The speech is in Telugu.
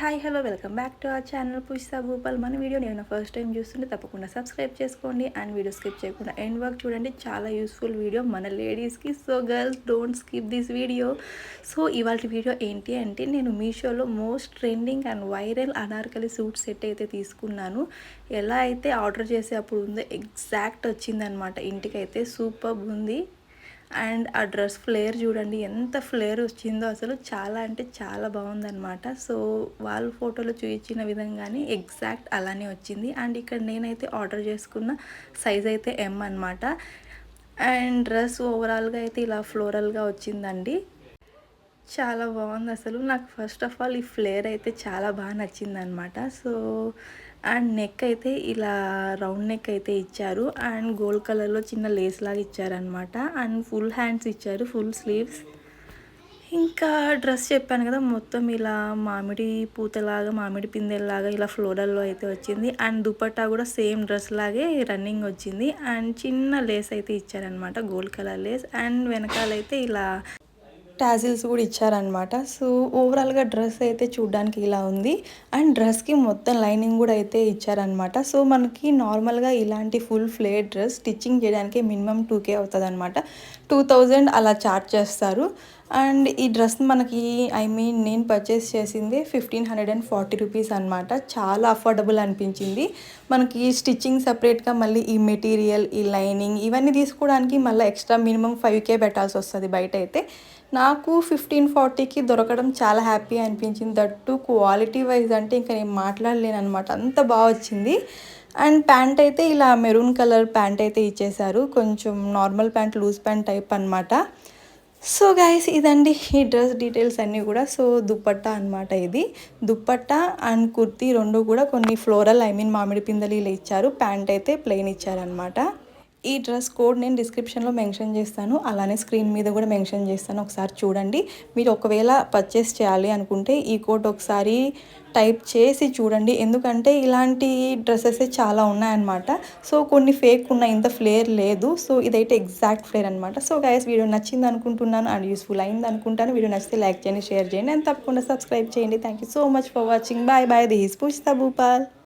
Hi hello welcome back to our channel Pushpa Bhupal. మన వీడియో నేను ఫస్ట్ టైం చూస్తుంటే తప్పకుండా సబ్స్క్రైబ్ చేసుకోండి అండ్ వీడియో స్కిప్ చేయకుండా ఎండ్ వర్క్ చూడండి. చాలా యూస్ఫుల్ వీడియో మన లేడీస్కి. So girls don't skip this video. So ఇవాళ వీడియో ఏంటి అంటే, నేను మీషోలో most trending and viral Anarkali suit set అయితే తీసుకున్నాను. ఎలా అయితే ఆర్డర్ చేసే అప్పుడు ఉందో ఎగ్జాక్ట్ వచ్చిందనమాట. ఇంటికైతే సూపర్ ఉంది. అండ్ ఆ డ్రెస్ ఫ్లేర్ చూడండి, ఎంత ఫ్లేర్ వచ్చిందో అసలు. చాలా అంటే చాలా బాగుందన్నమాట. సో వాళ్ళ ఫోటోలో చూపించిన విధంగానే ఎగ్జాక్ట్ అలానే వచ్చింది. అండ్ ఇక్కడ నేనైతే ఆర్డర్ చేసుకున్న సైజ్ అయితే ఎం అనమాట. అండ్ డ్రెస్ ఓవరాల్గా అయితే ఇలా ఫ్లోరల్గా వచ్చిందండి. చాలా బాగుంది అసలు. నాకు ఫస్ట్ ఆఫ్ ఆల్ ఈ ఫ్లేర్ అయితే చాలా బాగా నచ్చిందనమాట. సో అండ్ నెక్ అయితే ఇలా రౌండ్ నెక్ అయితే ఇచ్చారు. అండ్ గోల్డ్ కలర్లో చిన్న లేస్ లాగా ఇచ్చారనమాట. అండ్ ఫుల్ హ్యాండ్స్ ఇచ్చారు, ఫుల్ స్లీవ్స్. ఇంకా డ్రెస్ చెప్పాను కదా, మొత్తం ఇలా మామిడి పూతలాగా, మామిడి పిందెల్లాగా ఇలా ఫ్లోరల్లో అయితే వచ్చింది. అండ్ దుపట్టా కూడా సేమ్ డ్రెస్ లాగే రన్నింగ్ వచ్చింది. అండ్ చిన్న లేస్ అయితే ఇచ్చారనమాట, గోల్డ్ కలర్ లేస్. అండ్ వెనకాలైతే ఇలా టాజిల్స్ కూడా ఇచ్చారనమాట. సో ఓవరాల్గా డ్రెస్ అయితే చూడడానికి ఇలా ఉంది. అండ్ డ్రెస్కి మొత్తం లైనింగ్ కూడా అయితే ఇచ్చారనమాట. సో మనకి నార్మల్గా ఇలాంటి ఫుల్ ఫ్లేర్ డ్రెస్ స్టిచ్చింగ్ చేయడానికి మినిమం 2K అవుతుంది అనమాట. 2000 అలా చార్జ్ చేస్తారు. అండ్ ఈ డ్రెస్ మనకి నేను పర్చేస్ చేసింది 1540 రూపీస్ అనమాట. చాలా అఫోర్డబుల్ అనిపించింది. మనకి స్టిచ్చింగ్ సపరేట్గా మళ్ళీ ఈ మెటీరియల్, ఈ లైనింగ్ ఇవన్నీ తీసుకోవడానికి మళ్ళీ ఎక్స్ట్రా మినిమం 5K పెట్టాల్సి వస్తుంది బయట అయితే. నాకు 1540కి దొరకడం చాలా హ్యాపీ అనిపించింది. దట్టు క్వాలిటీ వైజ్ అంటే ఇంకా నేను మాట్లాడలేను అనమాట, అంత బాగా వచ్చింది. అండ్ ప్యాంట్ అయితే ఇలా మెరూన్ కలర్ ప్యాంట్ అయితే ఇచ్చేసారు. కొంచెం normal pant, loose pant type అనమాట. సో గైస్ ఇదండి ఈ డ్రెస్ డీటెయిల్స్ అన్నీ కూడా. సో దుప్పట్టా అనమాట ఇది. దుప్పట్టా అండ్ కుర్తీ రెండు కూడా కొన్ని ఫ్లోరల్ మామిడి పిందెలు ఇలా ఇచ్చారు. ప్యాంట్ అయితే ప్లెయిన్ ఇచ్చారనమాట. ఈ డ్రెస్ కోడ్ నేను డిస్క్రిప్షన్లో మెన్షన్ చేస్తాను, అలానే స్క్రీన్ మీద కూడా మెన్షన్ చేస్తాను, ఒకసారి చూడండి. మీరు ఒకవేళ పర్చేస్ చేయాలి అనుకుంటే ఈ కోడ్ ఒకసారి టైప్ చేసి చూడండి. ఎందుకంటే ఇలాంటి డ్రెస్సెస్ చాలా ఉన్నాయన్నమాట. సో కొన్ని ఫేక్ ఉన్నాయి, ఇంత ఫ్లేర్ లేదు. సో ఇదైతే ఎగ్జాక్ట్ ఫ్లేర్ అనమాట. సో గైస్ వీడియో నచ్చింది అనుకుంటున్నాను అండ్ యూస్ఫుల్ అయింది అనుకుంటాను. వీడియో నచ్చితే లైక్ చేయండి, షేర్ చేయండి అండ్ తప్పకుండా సబ్స్క్రైబ్ చేయండి. Thank you so much for watching. Bye bye. This is Pushpa Bhupal.